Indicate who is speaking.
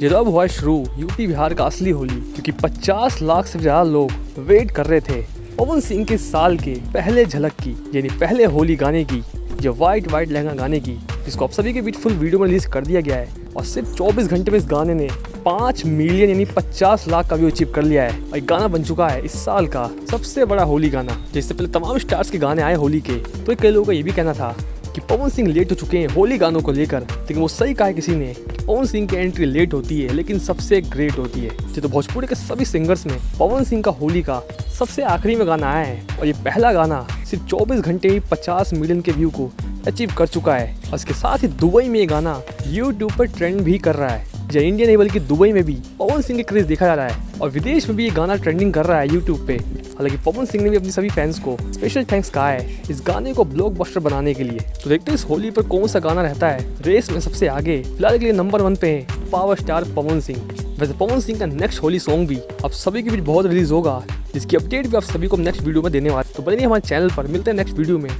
Speaker 1: ये अब हुआ शुरू यूपी बिहार का असली होली, क्योंकि 50 लाख से ज्यादा लोग वेट कर रहे थे पवन सिंह के साल के पहले झलक की, यानी पहले होली गाने की, जो वाइट लहंगा गाने की, जिसको आप सभी के बीच फुल वीडियो में रिलीज कर दिया गया है। और सिर्फ 24 घंटे में इस गाने ने 5 मिलियन यानी 50 लाख का व्यू अचीव कर लिया है। और ये गाना बन चुका है इस साल का सबसे बड़ा होली गाना। जिससे पहले तमाम स्टार्स के गाने आए होली के, तो कई लोगों का ये भी कहना था कि पवन सिंह लेट हो चुके हैं होली गानों को लेकर, लेकिन वो सही कहा है किसी ने कि पवन सिंह की एंट्री लेट होती है लेकिन सबसे ग्रेट होती है। तो भोजपुरी के सभी सिंगर्स में पवन सिंह का होली का सबसे आखिरी में गाना आया है, और ये पहला गाना सिर्फ 24 घंटे ही 50 मिलियन के व्यू को अचीव कर चुका है। और इसके साथ ही दुबई में ये गाना यूट्यूब पर ट्रेंड भी कर रहा है। जहाँ इंडिया नहीं बल्कि दुबई में भी पवन सिंह के क्रेज देखा जा रहा है, और विदेश में भी ये गाना ट्रेंडिंग कर रहा है यूट्यूब पे। हालांकि पवन सिंह ने भी अपने सभी फैंस को स्पेशल थैंक्स कहा है इस गाने को ब्लॉकबस्टर बनाने के लिए। तो देखते हैं इस होली पर कौन सा गाना रहता है रेस में सबसे आगे। फिलहाल के लिए नंबर 1 पे है पावर स्टार पवन सिंह। वैसे पवन सिंह का नेक्स्ट होली सॉन्ग भी आप सभी के बीच बहुत रिलीज होगा, जिसकी अपडेट भी आप सभी को नेक्स्ट वीडियो में देने वाले। तो बने रहिए हमारे चैनल पर, मिलते हैं नेक्स्ट वीडियो में।